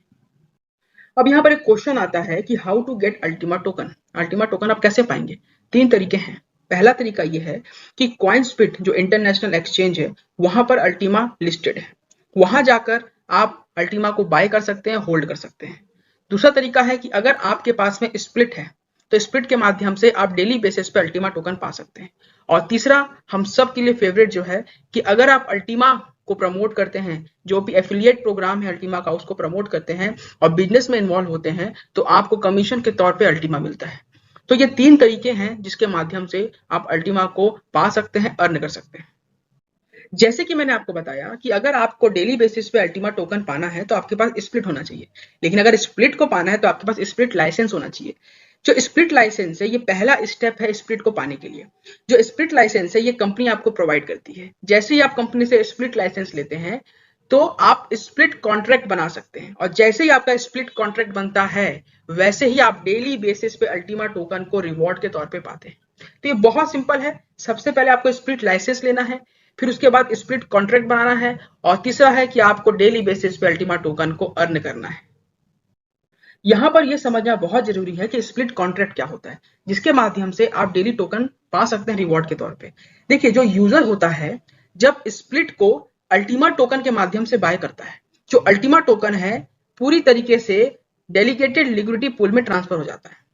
अब यहाँ पर एक क्वेश्चन आता है कि how to get Ultima token. Ultima token आप कैसे पाएंगे? 3 तरीके हैं। पहला तरीका ये है कि कॉइनस्पिट जो इंटरनेशनल एक्सचेंज है वहां पर अल्टीमा लिस्टेड है, वहां जाकर आप अल्टीमा को बाय कर सकते हैं, होल्ड कर सकते हैं। दूसरा तरीका है कि अगर आपके पास में स्प्लिट है तो स्प्लिट के माध्यम से आप डेली बेसिस पे अल्टीमा टोकन पा सकते हैं। और तीसरा हम सब के लिए फेवरेट जो है कि अगर आप अल्टीमा को प्रमोट करते हैं, जो भी एफिलिएट प्रोग्राम है अल्टीमा का उसको प्रमोट करते हैं और बिजनेस में इन्वॉल्व होते हैं तो आपको कमीशन के तौर पे अल्टीमा मिलता है। तो ये 3 तरीके हैं जिसके माध्यम से आप अल्टीमा को पा सकते हैं, अर्न कर सकते हैं। जैसे कि मैंने आपको बताया कि अगर आपको डेली बेसिस पे अल्टीमा टोकन पाना है तो आपके पास स्प्लिट होना चाहिए, लेकिन अगर स्प्लिट को पाना है तो आपके पास स्प्लिट लाइसेंस होना चाहिए। जो स्प्लिट लाइसेंस है ये पहला स्टेप है स्प्लिट को पाने के लिए। जो स्प्लिट लाइसेंस है ये कंपनी आपको प्रोवाइड करती है। जैसे ही आप कंपनी से स्प्लिट लाइसेंस लेते हैं तो आप स्प्लिट कॉन्ट्रैक्ट बना सकते हैं और जैसे ही आपका स्प्लिट कॉन्ट्रैक्ट बनता है वैसे ही आप डेली बेसिस पे अल्टीमा टोकन को रिवॉर्ड के तौर पे पाते हैं। तो ये बहुत सिंपल है। सबसे पहले आपको स्प्लिट लाइसेंस लेना है, फिर उसके बाद स्प्लिट कॉन्ट्रैक्ट बनाना है और तीसरा है कि आपको डेली बेसिस पे अल्टीमा टोकन को अर्न करना है। यहां पर यह समझना बहुत जरूरी है कि स्प्लिट कॉन्ट्रैक्ट क्या होता है जिसके माध्यम से आप डेली टोकन पा सकते हैं रिवॉर्ड के तौर पे। देखिए, जो यूजर होता है जब स्प्लिट को अल्टीमा टोकन के माध्यम से बाय करता है, जो अल्टीमा टोकन है पूरी तरीके से डेलीगेटेड लिक्विडिटी पूल में ट्रांसफर हो जाता है।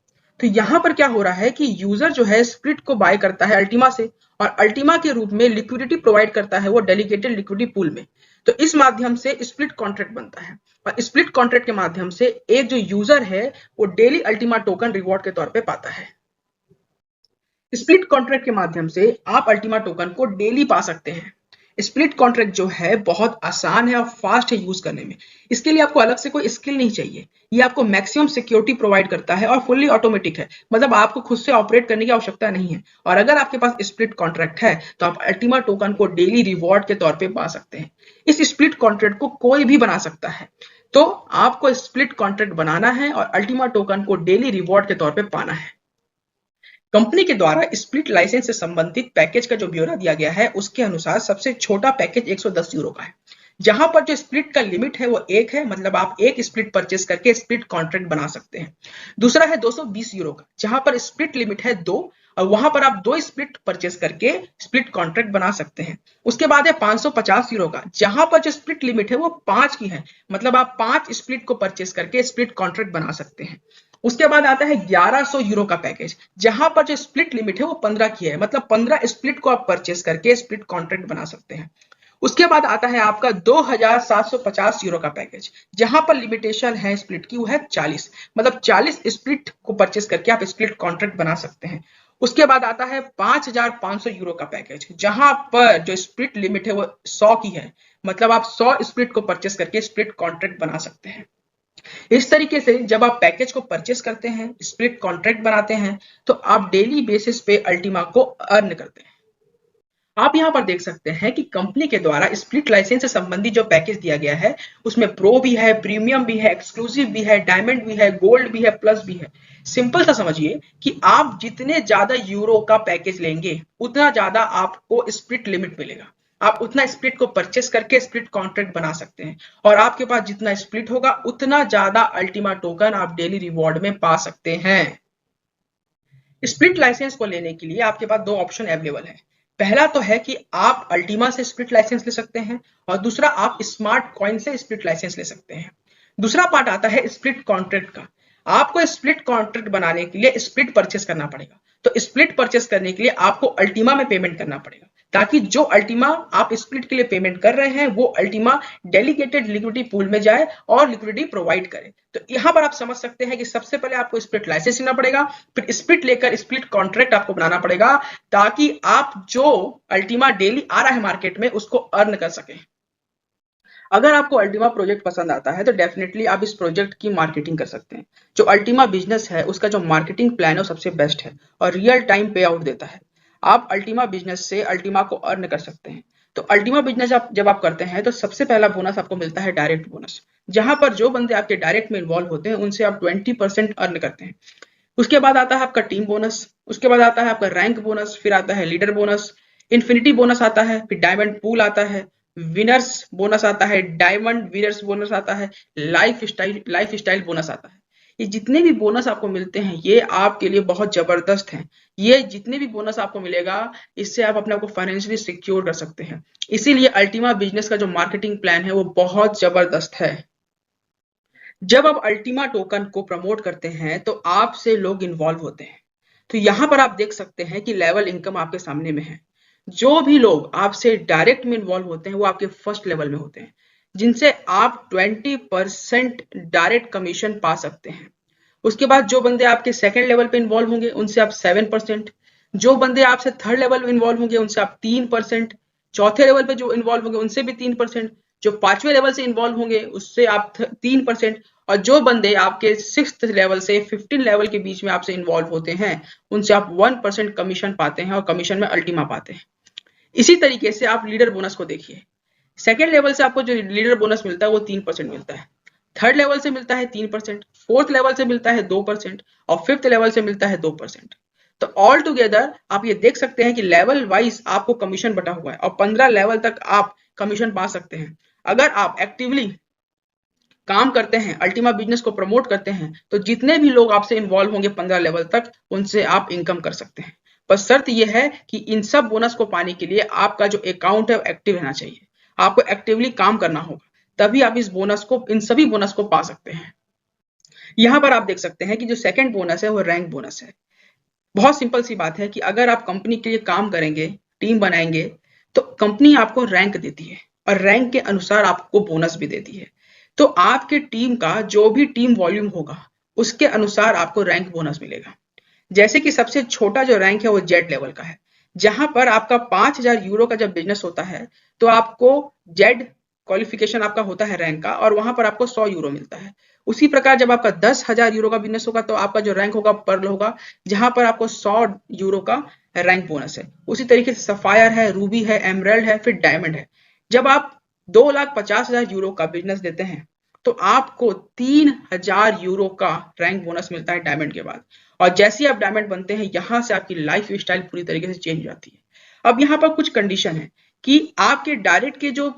तो यहां पर क्या हो रहा है कि यूजर जो है स्प्लिट को बाय करता है अल्टीमा से और अल्टीमा के रूप में लिक्विडिटी प्रोवाइड करता है वो डेलीगेटेड लिक्विडिटी पूल में। तो इस माध्यम से स्प्लिट कॉन्ट्रैक्ट बनता है और स्प्लिट कॉन्ट्रैक्ट के माध्यम से एक जो यूजर है वो डेली अल्टीमा टोकन रिवॉर्ड के तौर पे पाता है। स्प्लिट कॉन्ट्रैक्ट के माध्यम से आप अल्टीमा टोकन को डेली पा सकते हैं। स्प्लिट कॉन्ट्रैक्ट जो है बहुत आसान है और फास्ट है यूज करने में। इसके लिए आपको अलग से कोई स्किल नहीं चाहिए। ये आपको मैक्सिमम सिक्योरिटी प्रोवाइड करता है और फुल्ली ऑटोमेटिक है, मतलब आपको खुद से ऑपरेट करने की आवश्यकता नहीं है। और अगर आपके पास स्प्लिट कॉन्ट्रैक्ट है तो आप अल्टीमा टोकन को डेली रिवॉर्ड के तौर पे पा सकते हैं। इस स्प्लिट कॉन्ट्रैक्ट को कोई भी बना सकता है, तो आपको स्प्लिट कॉन्ट्रैक्ट बनाना है और अल्टीमा टोकन को डेली रिवॉर्ड के तौर पे पाना है। कंपनी के द्वारा स्प्लिट लाइसेंस से संबंधित पैकेज का जो ब्यौरा दिया गया है उसके अनुसार सबसे छोटा पैकेज 110 यूरो का है, जहां पर जो स्प्लिट का लिमिट है वो 1 है, मतलब आप 1 स्प्लिट परचेस करके स्प्लिट कॉन्ट्रैक्ट बना सकते हैं। दूसरा है 220 यूरो का, जहां पर स्प्लिट लिमिट है 2 और वहां पर आप 2 स्प्लिट परचेस करके स्प्लिट कॉन्ट्रैक्ट बना सकते हैं। उसके बाद है 550 यूरो का, जहां पर जो स्प्लिट लिमिट है वो 5 की है, मतलब आप 5 स्प्लिट को परचेस करके स्प्लिट कॉन्ट्रैक्ट बना सकते हैं। उसके बाद आता है 1100 यूरो का पैकेज, जहां पर जो स्प्लिट लिमिट है वो 15 की है, मतलब 15 स्प्लिट को आप परचेस करके स्प्लिट कॉन्ट्रैक्ट बना सकते हैं। उसके बाद आता है आपका 2750 यूरो का पैकेज, जहां पर लिमिटेशन है स्प्लिट की, वो है 40, मतलब 40 स्प्लिट को परचेस करके आप स्प्लिट कॉन्ट्रैक्ट बना सकते हैं। उसके बाद आता है 5500 यूरो का पैकेज, जहां पर जो स्प्लिट लिमिट है वो 100 की है, मतलब आप 100 स्प्लिट को परचेस करके स्प्लिट कॉन्ट्रैक्ट बना सकते हैं। इस तरीके से जब आप पैकेज को परचेस करते हैं, स्प्लिट कॉन्ट्रैक्ट बनाते हैं, तो आप डेली बेसिस पे अल्टीमा को अर्न करते हैं। आप यहाँ पर देख सकते हैं कि कंपनी के द्वारा स्प्लिट लाइसेंस से संबंधित जो पैकेज दिया गया है, उसमें प्रो भी है, प्रीमियम भी है, एक्सक्लूसिव भी है, डायमंड भी है, गोल्ड भी है, प्लस भी है। सिंपल सा समझिए कि आप जितने ज्यादा यूरो का पैकेज लेंगे, उतना ज्यादा आपको स्प्लिट लिमिट मिलेगा। आप उतना स्प्लिट को परचेस करके स्प्लिट कॉन्ट्रैक्ट बना सकते हैं, और आपके पास जितना स्प्लिट होगा उतना ज्यादा अल्टीमा टोकन आप डेली रिवॉर्ड में पा सकते हैं। स्प्लिट लाइसेंस को लेने के लिए आपके पास दो ऑप्शन अवेलेबल है। पहला तो है कि आप अल्टीमा से स्प्लिट लाइसेंस ले सकते हैं, और दूसरा आप स्मार्ट कॉइन से स्प्लिट लाइसेंस ले सकते हैं। दूसरा पार्ट आता है स्प्लिट कॉन्ट्रैक्ट का। आपको स्प्लिट कॉन्ट्रैक्ट बनाने के लिए स्प्लिट परचेस करना पड़ेगा। तो स्प्लिट परचेस करने के लिए आपको अल्टीमा में पेमेंट करना पड़ेगा, ताकि जो अल्टीमा आप स्प्लिट के लिए पेमेंट कर रहे हैं वो अल्टीमा डेलीगेटेड लिक्विडिटी पूल में जाए और लिक्विडिटी प्रोवाइड करे। तो यहां पर आप समझ सकते हैं कि सबसे पहले आपको स्प्लिट लाइसेंस लेना पड़ेगा, फिर स्प्लिट लेकर स्प्लिट कॉन्ट्रैक्ट आपको बनाना पड़ेगा, ताकि आप जो अल्टीमा डेली आ रहा है मार्केट में उसको अर्न कर सकें। अगर आपको अल्टीमा प्रोजेक्ट पसंद आता है तो डेफिनेटली आप इस प्रोजेक्ट की मार्केटिंग कर सकते हैं। जो अल्टीमा बिजनेस है उसका जो मार्केटिंग प्लान है वो सबसे बेस्ट है और रियल टाइम पे आउट देता है। आप अल्टीमा बिजनेस से अल्टीमा को अर्न कर सकते हैं। तो अल्टीमा बिजनेस जब आप करते हैं तो सबसे पहला बोनस आपको मिलता है डायरेक्ट बोनस, जहां पर जो बंदे आपके डायरेक्ट में इन्वॉल्व होते हैं उनसे आप 20% अर्न करते हैं। उसके बाद आता है आपका टीम बोनस, उसके बाद आता है आपका रैंक बोनस, फिर आता है लीडर बोनस, इन्फिनिटी बोनस आता है, फिर डायमंड पूल आता है, विनर्स बोनस आता है, डायमंड विनर्स बोनस आता है, लाइफ स्टाइल बोनस आता है। ये जितने भी बोनस आपको मिलते हैं ये आपके लिए बहुत जबरदस्त हैं। ये जितने भी बोनस आपको मिलेगा इससे आप अपने आप को फाइनेंशियली सिक्योर कर सकते हैं। इसीलिए अल्टीमा बिजनेस का जो मार्केटिंग प्लान है वो बहुत जबरदस्त है। जब आप अल्टीमा टोकन को प्रमोट करते हैं तो आपसे लोग इन्वॉल्व होते हैं। तो यहां पर आप देख सकते हैं कि लेवल इनकम आपके सामने में है। जो भी लोग आपसे डायरेक्ट में इन्वॉल्व होते हैं वो आपके फर्स्ट लेवल में होते हैं, जिनसे आप 20% डायरेक्ट कमीशन पा सकते हैं। उसके बाद जो बंदे आपके सेकंड लेवल पे इन्वॉल्व होंगे उनसे आप 7%, जो बंदे आपसे थर्ड लेवल में इन्वॉल्व होंगे उनसे आप 3%, चौथे लेवल पे जो इन्वॉल्व होंगे उनसे भी 3%, जो पांचवें लेवल से इन्वॉल्व होंगे उससे आप 3%, और जो बंदे आपके 6th लेवल से 15 लेवल के बीच में आपसे इन्वॉल्व होते हैं उनसे आप 1% कमीशन पाते हैं और कमीशन में अल्टीमा पाते हैं। इसी तरीके से आप लीडर बोनस को देखिए। सेकेंड लेवल से आपको जो लीडर बोनस मिलता है वो 3% मिलता है, थर्ड लेवल से मिलता है 3%, फोर्थ लेवल से मिलता है 2% और फिफ्थ लेवल से मिलता है 2%। तो ऑल टुगेदर आप ये देख सकते हैं कि लेवल वाइज आपको कमीशन बटा हुआ है और 15 लेवल तक आप कमीशन पा सकते हैं। अगर आप एक्टिवली काम करते हैं, अल्टीमा बिजनेस को प्रमोट करते हैं, तो जितने भी लोग आपसे इन्वॉल्व होंगे 15 लेवल तक उनसे आप इनकम कर सकते हैं। बस शर्त यह है कि इन सब बोनस को पाने के लिए आपका जो अकाउंट है एक्टिव रहना चाहिए। आपको एक्टिवली काम करना होगा, तभी आप इन सभी बोनस को पा सकते हैं। यहां पर आप देख सकते हैं कि जो सेकंड बोनस है वो रैंक बोनस है। बहुत सिंपल सी बात है कि अगर आप कंपनी के लिए काम करेंगे, टीम बनाएंगे, तो कंपनी आपको रैंक देती है और रैंक के अनुसार आपको बोनस भी देती है। तो आपके टीम का जो भी टीम वॉल्यूम होगा उसके अनुसार आपको रैंक बोनस मिलेगा। जैसे कि सबसे छोटा जो रैंक है वो जेड लेवल का है, जहां पर आपका 5000 यूरो का जब बिजनेस होता है तो आपको जेड क्वालिफिकेशन आपका होता है रैंक का, और वहां पर आपको 100 यूरो मिलता है। उसी प्रकार जब आपका 10,000 यूरो का बिजनेस होगा तो आपका जो रैंक होगा पर्ल होगा, जहां पर आपको 100 यूरो का रैंक बोनस है। उसी तरीके से सफायर है, रूबी है, एमराल्ड है, फिर डायमंड है। जब आप 2,50,000 यूरो का बिजनेस देते हैं तो आपको 3,000 यूरो का रैंक बोनस मिलता है डायमंड के बाद। और जैसे ही आप डायमंड बनते हैं यहां से आपकी लाइफ स्टाइल पूरी तरीके से चेंज हो जाती है। अब यहाँ पर कुछ कंडीशन है कि आपके डायरेक्ट के जो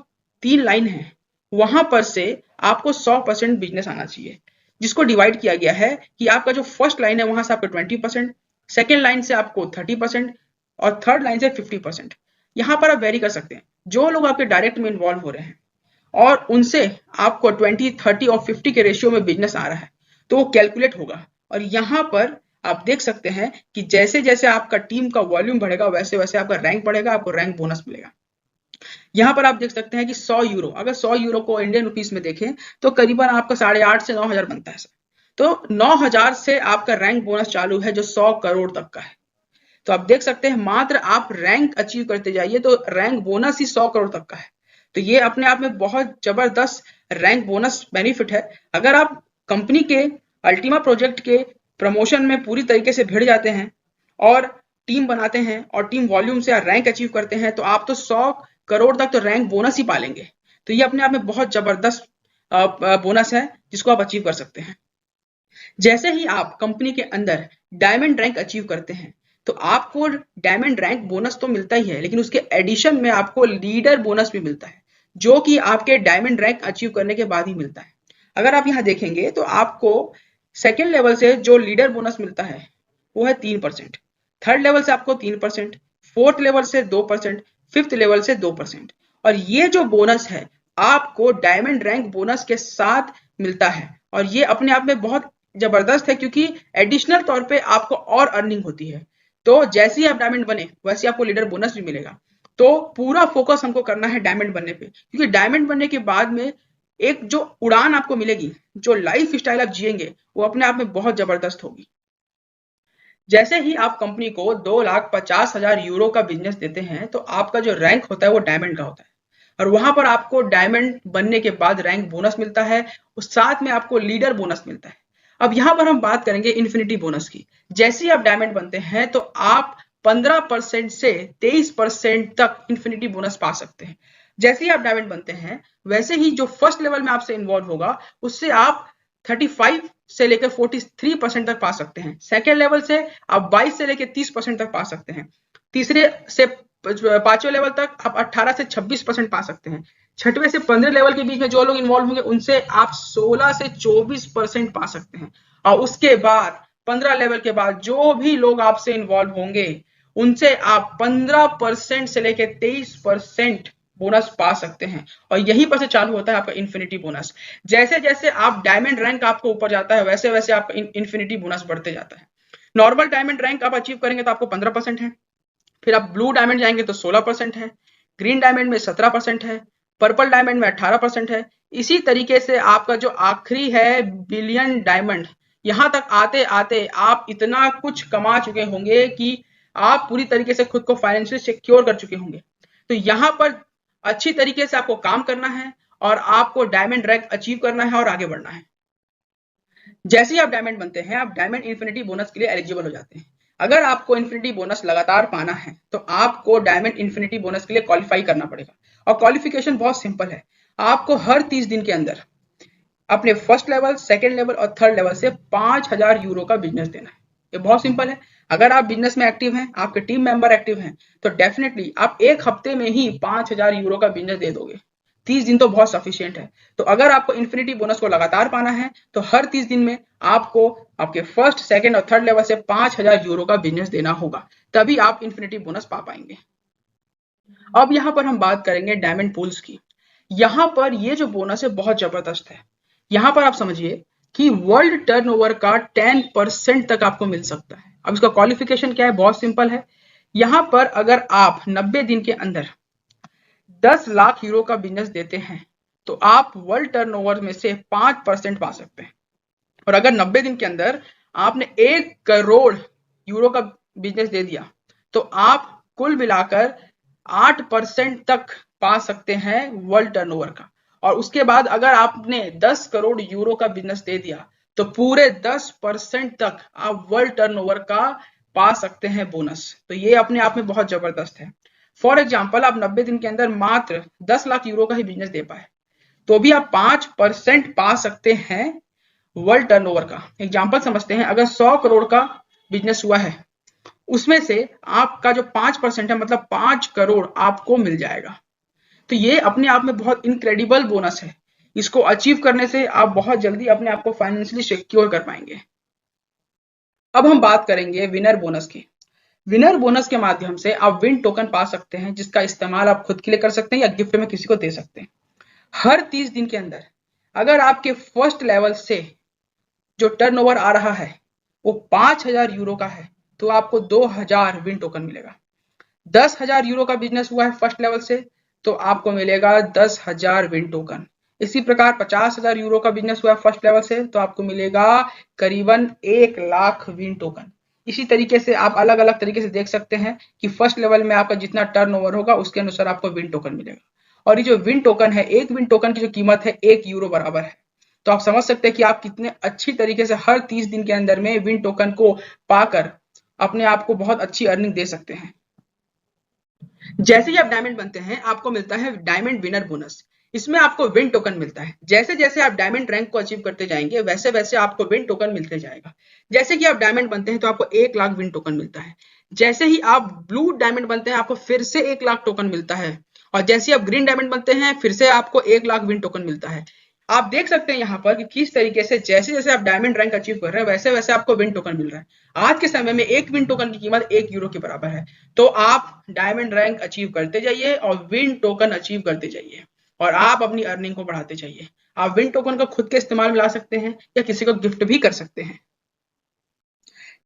3 लाइन है वहां पर से आपको 100% बिजनेस आना चाहिए, जिसको डिवाइड किया गया है कि आपका जो फर्स्ट लाइन है वहां से आपको 20%, सेकेंड लाइन से आपको 30% और थर्ड लाइन से 50%। यहां पर आप वेरी कर सकते हैं। जो लोग आपके डायरेक्ट में इन्वॉल्व हो रहे हैं और उनसे आपको 20, 30 और 50 के रेशियो में बिजनेस आ रहा है तो वो कैलकुलेट होगा। और यहां पर आप देख सकते हैं कि जैसे जैसे आपका टीम का वॉल्यूम बढ़ेगा वैसे वैसे आपका रैंक बढ़ेगा, आपको रैंक बोनस मिलेगा। यहाँ पर आप देख सकते हैं कि 100 यूरो, अगर 100 यूरो को इंडियन रुपीस में देखें तो करीबन आपका 8.5 से 9,000 बनता है। तो 9,000 से आपका रैंक बोनस चालू है जो 100 करोड़ तक का है। तो आप देख सकते हैं मात्र आप रैंक अचीव करते जाइए तो रैंक बोनस ही 100 करोड़ तक का है। तो ये अपने आप में बहुत जबरदस्त रैंक बोनस बेनिफिट है। अगर आप कंपनी के अल्टीमा प्रोजेक्ट के प्रमोशन में पूरी तरीके से भिड़ जाते हैं और टीम बनाते हैं और टीम वॉल्यूम से रैंक अचीव करते हैं तो आप तो 100 करोड़ तक तो रैंक बोनस ही पालेंगे। तो ये अपने आप में बहुत जबरदस्त बोनस है जिसको आप अचीव कर सकते हैं। जैसे ही आप कंपनी के अंदर डायमंड रैंक अचीव करते हैं तो आपको डायमंड रैंक बोनस तो मिलता ही है, लेकिन उसके एडिशन में आपको लीडर बोनस भी मिलता है जो कि आपके डायमंड रैंक अचीव करने के बाद ही मिलता है। अगर आप यहाँ देखेंगे तो आपको सेकेंड लेवल से जो लीडर बोनस मिलता है वो है 3%, थर्ड लेवल से आपको 3%, फोर्थ लेवल से 2%, फिफ्थ लेवल से 2%। और ये जो बोनस है आपको डायमंड रैंक बोनस के साथ मिलता है और ये अपने आप में बहुत जबरदस्त है क्योंकि एडिशनल तौर पे आपको और अर्निंग होती है। तो जैसे ही आप डायमंड बने वैसे आपको लीडर बोनस भी मिलेगा। तो पूरा फोकस हमको करना है डायमंड बनने पे, क्योंकि डायमंड बनने के बाद में एक जो उड़ान आपको मिलेगी, जो लाइफ स्टाइल आप जिएंगे वो अपने आप में बहुत जबरदस्त होगी। जैसे ही आप कंपनी को 2,50,000 यूरो का बिजनेस देते हैं तो आपका जो रैंक होता है वो डायमंड का होता है और वहां पर आपको डायमंड बनने के बाद रैंक बोनस मिलता है, उस साथ में आपको लीडर बोनस मिलता है। अब यहाँ पर हम बात करेंगे इन्फिनिटी बोनस की। जैसे ही आप डायमंड बनते हैं तो आप 15% से 23% तक इन्फिनिटी बोनस पा सकते हैं। जैसे ही आप डायमंड बनते हैं वैसे ही जो फर्स्ट लेवल में आपसे इन्वॉल्व होगा उससे आप 35 से लेकर 43% तक पा सकते हैं। सेकेंड लेवल से आप 22 से लेकर 30% तक पा सकते हैं। तीसरे से पांचवें लेवल तक आप 18 से 26% पा सकते हैं। छठवें से 15 लेवल के बीच में जो लोग इन्वॉल्व होंगे उनसे आप 16 से 24% पा सकते हैं। और उसके बाद 15 लेवल के बाद जो भी लोग आपसे इन्वॉल्व होंगे उनसे आप 15% से लेकर 23% बोनस पा सकते हैं। और यहीं पर से चालू होता है आपका इन्फिनिटी बोनस। जैसे जैसे आप डायमंड रैंक आपको ऊपर जाता है वैसे वैसे आपका इन्फिनिटी बोनस बढ़ते जाता है। नॉर्मल डायमंड रैंक आप अचीव करेंगे तो आपको 15% है, फिर आप ब्लू डायमंड जाएंगे तो 16% है, ग्रीन डायमंड में 17% है, पर्पल डायमंड में 18% है। इसी तरीके से आपका जो आखिरी है बिलियन डायमंड, यहां तक आते आते आप इतना कुछ कमा चुके होंगे कि आप पूरी तरीके से खुद को फाइनेंशियली सिक्योर कर चुके होंगे। तो यहाँ पर अच्छी तरीके से आपको काम करना है और आपको डायमंड रैंक अचीव करना है और आगे बढ़ना है। जैसे ही आप डायमंड बनते हैं आप डायमंड इन्फिनिटी बोनस के लिए एलिजिबल हो जाते हैं। अगर आपको इन्फिनिटी बोनस लगातार पाना है तो आपको डायमंड इन्फिनिटी बोनस के लिए क्वालिफाई करना पड़ेगा और क्वालिफिकेशन बहुत सिंपल है। आपको हर 30 दिन के अंदर अपने फर्स्ट लेवल, सेकेंड लेवल और थर्ड लेवल से 5,000 यूरो का बिजनेस देना है। ये बहुत सिंपल है। अगर आप बिजनेस में एक्टिव हैं, आपके टीम मेंबर एक्टिव हैं, तो डेफिनेटली आप एक हफ्ते में ही 5,000 यूरो का बिजनेस दे दोगे। 30 दिन तो बहुत सफिशियंट है। तो अगर आपको इन्फिनिटी बोनस को लगातार पाना है तो हर 30 दिन में आपको आपके फर्स्ट, सेकेंड और थर्ड लेवल से 5,000 यूरो का बिजनेस देना होगा, तभी आप इन्फिनिटी बोनस पा पाएंगे। अब यहाँ पर हम बात करेंगे डायमंड पूल्स की। यहाँ पर ये जो बोनस है बहुत जबरदस्त है। यहाँ पर आप समझिए कि वर्ल्ड टर्नओवर का 10% तक आपको मिल सकता है। अब इसका क्वालिफिकेशन क्या है, बहुत सिंपल है। यहाँ पर अगर आप 90 दिन के अंदर 10 लाख यूरो का बिजनेस देते हैं तो आप वर्ल्ड टर्नओवर में से 5% पा सकते हैं। और अगर 90 दिन के अंदर आपने 1 करोड़ यूरो का बिजनेस दे दिया तो आप कुल मिलाकर 8% तक पा सकते हैं वर्ल्ड टर्नओवर का। और उसके बाद अगर आपने 10 करोड़ यूरो का बिजनेस दे दिया तो पूरे 10% तक आप वर्ल्ड टर्नओवर का पा सकते हैं बोनस। तो ये अपने आप में बहुत जबरदस्त है। फॉर एग्जाम्पल आप 90 दिन के अंदर मात्र 10 लाख यूरो का ही बिजनेस दे पाए तो भी आप 5% पा सकते हैं वर्ल्ड टर्नओवर का। एग्जाम्पल समझते हैं, अगर 100 करोड़ का बिजनेस हुआ है उसमें से आपका जो 5% है मतलब 5 करोड़ आपको मिल जाएगा। तो ये अपने आप में बहुत इनक्रेडिबल बोनस है। इसको अचीव करने से आप बहुत जल्दी अपने आप को फाइनेंशियली सिक्योर कर पाएंगे। अब हम बात करेंगे विनर बोनस की। विनर बोनस के माध्यम से आप विन टोकन पा सकते हैं जिसका इस्तेमाल आप खुद के लिए कर सकते हैं या गिफ्ट में किसी को दे सकते हैं। हर 30 दिन के अंदर अगर आपके फर्स्ट लेवल से जो टर्नओवर आ रहा है वो 5,000 यूरो का है तो आपको 2,000 विन टोकन मिलेगा। 10,000 यूरो का बिजनेस हुआ है फर्स्ट लेवल से तो आपको मिलेगा 10,000 विन टोकन। इसी प्रकार 50,000 यूरो का बिजनेस हुआ फर्स्ट लेवल से, तो आपको मिलेगा करीबन 1,00,000 विन टोकन। इसी तरीके से आप अलग अलग तरीके से देख सकते हैं कि फर्स्ट लेवल में आपका जितना टर्नओवर होगा उसके अनुसार आपको विन टोकन मिलेगा। और ये जो विन टोकन है, एक विन टोकन की जो कीमत है 1 यूरो बराबर है। तो आप समझ सकते हैं कि आप कितने अच्छी तरीके से हर 30 दिन के अंदर में विन टोकन को पाकर अपने आप को बहुत अच्छी अर्निंग दे सकते हैं। जैसे ही आप डायमंड बनते हैं आपको मिलता है डायमंड विनर बोनस। इसमें आपको विन टोकन मिलता है। जैसे जैसे आप डायमंड रैंक को अचीव करते जाएंगे वैसे वैसे आपको विन टोकन मिलते जाएगा। जैसे कि आप डायमंड बनते हैं तो आपको 1,00,000 विन टोकन मिलता है। जैसे ही आप ब्लू डायमंड बनते हैं आपको फिर से 1,00,000 टोकन मिलता है। और जैसे ही आप ग्रीन डायमंड बनते हैं फिर से आपको 1,00,000 विन टोकन मिलता है। आप देख सकते हैं यहाँ पर कि किस तरीके से जैसे जैसे आप डायमंड रैंक अचीव कर रहे हैं वैसे वैसे आपको विन टोकन मिल रहा है। आज के समय में एक विन टोकन की कीमत 1 यूरो के बराबर है। तो आप डायमंड रैंक अचीव करते जाइए और विन टोकन अचीव करते जाइए और आप अपनी अर्निंग को बढ़ाते जाइए। आप विन टोकन को खुद के इस्तेमाल में ला सकते हैं या किसी को गिफ्ट भी कर सकते हैं।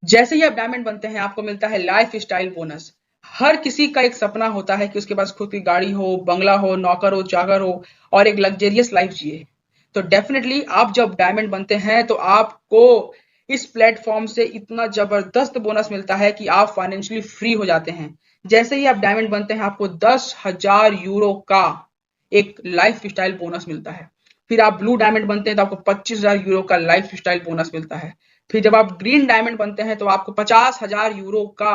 जैसे ही आप डायमंड बनते हैं आपको मिलता है लाइफ स्टाइल बोनस। हर किसी का एक सपना होता है कि उसके पास खुद की गाड़ी हो, बंगला हो, नौकर हो, चाकर हो और एक लग्जरियस लाइफ जिए। तो डेफिनेटली आप जब डायमंड बनते हैं तो आपको इस प्लेटफॉर्म से इतना जबरदस्त बोनस मिलता है कि आप फाइनेंशियली फ्री हो जाते हैं। जैसे ही आप डायमंड बनते हैं आपको 10,000 यूरो का एक लाइफ स्टाइल बोनस मिलता है। फिर आप ब्लू डायमंड बनते हैं तो आपको 25,000 यूरो का लाइफ स्टाइल बोनस मिलता है। फिर जब आप ग्रीन डायमंड बनते हैं तो आपको 50,000 यूरो का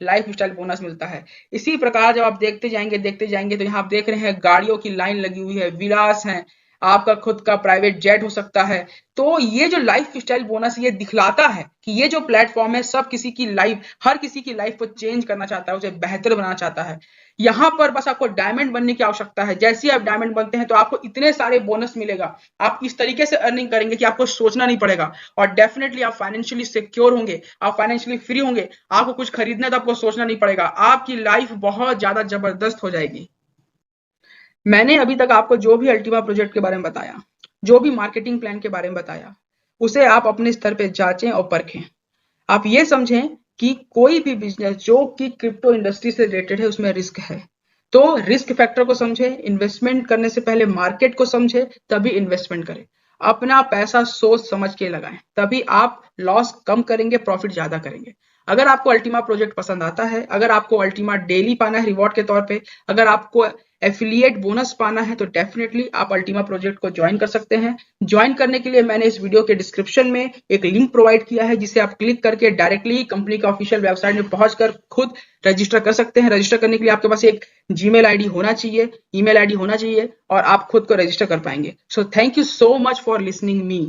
लाइफ स्टाइल बोनस मिलता है। इसी प्रकार जब आप देखते जाएंगे तो यहाँ आप देख रहे हैं गाड़ियों की लाइन लगी हुई है, विलास हैं, आपका खुद का प्राइवेट जेट हो सकता है। तो ये जो लाइफ स्टाइल बोनस ये दिखलाता है कि ये जो प्लेटफॉर्म है सब किसी की लाइफ, हर किसी की लाइफ को चेंज करना चाहता है, उसे बेहतर बनाना चाहता है। यहाँ पर बस आपको डायमंड बनने की आवश्यकता है। जैसे ही आप डायमंड बनते हैं तो आपको इतने सारे बोनस मिलेगा, आप इस तरीके से अर्निंग करेंगे कि आपको सोचना नहीं पड़ेगा और डेफिनेटली आप फाइनेंशियली सिक्योर होंगे, आप फाइनेंशियली फ्री होंगे। आपको कुछ खरीदना है तो आपको सोचना नहीं पड़ेगा, आपकी लाइफ बहुत ज्यादा जबरदस्त हो जाएगी। मैंने अभी तक आपको जो भी अल्टीमा प्रोजेक्ट के बारे में बताया, जो भी मार्केटिंग प्लान के बारे में बताया, उसे आप अपने स्तर पे जांचें और परखें। आप ये समझें कि कोई भी बिजनेस जो कि क्रिप्टो इंडस्ट्री से रिलेटेड है उसमें रिस्क है। तो रिस्क फैक्टर को समझे, इन्वेस्टमेंट करने से पहले मार्केट को समझे तभी इन्वेस्टमेंट करें। अपना पैसा सोच समझ के लगाएं, तभी आप लॉस कम करेंगे, प्रॉफिट ज्यादा करेंगे। अगर आपको अल्टीमा प्रोजेक्ट पसंद आता है, अगर आपको अल्टीमा डेली पाना है रिवॉर्ड के तौर पे, अगर आपको एफिलिएट बोनस पाना है तो डेफिनेटली आप अल्टीमा प्रोजेक्ट को ज्वाइन कर सकते हैं। ज्वाइन करने के लिए मैंने इस वीडियो के डिस्क्रिप्शन में एक लिंक प्रोवाइड किया है जिसे आप क्लिक करके डायरेक्टली कंपनी का ऑफिशियल वेबसाइट में पहुंचकर खुद रजिस्टर कर सकते हैं। रजिस्टर करने के लिए आपके पास एक जीमेल आईडी होना चाहिए, ईमेल आईडी होना चाहिए और आप खुद को रजिस्टर कर पाएंगे। So thank you so much for listening me.